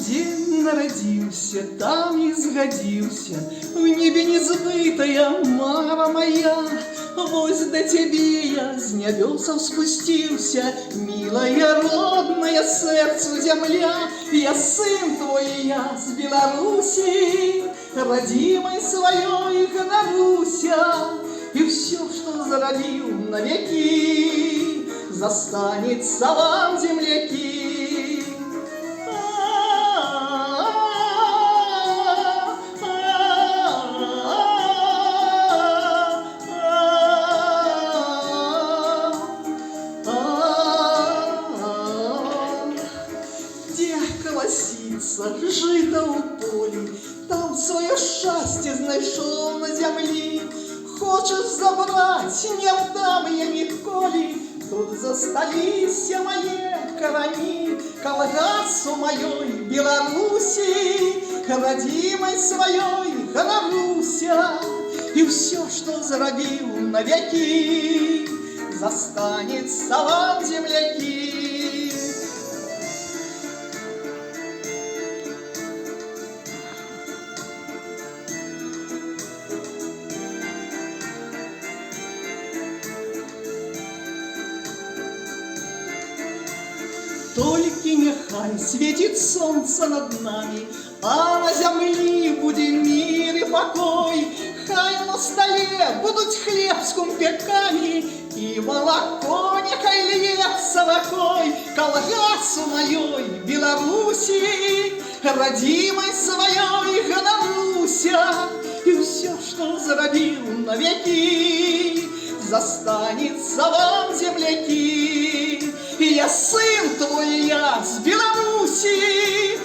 дзе нарадзіўся, там і згадзіўся, в небе незбытая мара моя. Вось да цябе я з нябёсаў спусціўся, милая, родная сэрцу зямля. Я сын твой, я з Беларусі, радзімай сваёй ганаруся, і ўсё, што зарабіў навекі, застанецца вам, землякі. Колосіцца жыта ў полі, там сваё шчасце знайшоў на зямлі. Хочаш забраць, не аддам я ніколі, тут засталіся мае карані. Калгасу маёй Беларусі, радзімай сваёй ганаруся, і ўсё, што зарабіў навекі, застанецца вам, землякі. Толькі няхай свеціць сонца над намі, а на зямлі будзе мір і пакой. Хай на стале будуць хлеб з кумпякамі, і малако няхай льецца ракой. Калгасу маёй Беларусі, радзімай сваёй ганаруся, і ўсё, што зарабіў навекі, застанецца вам, землякі. Я сын твой, я з Беларусі.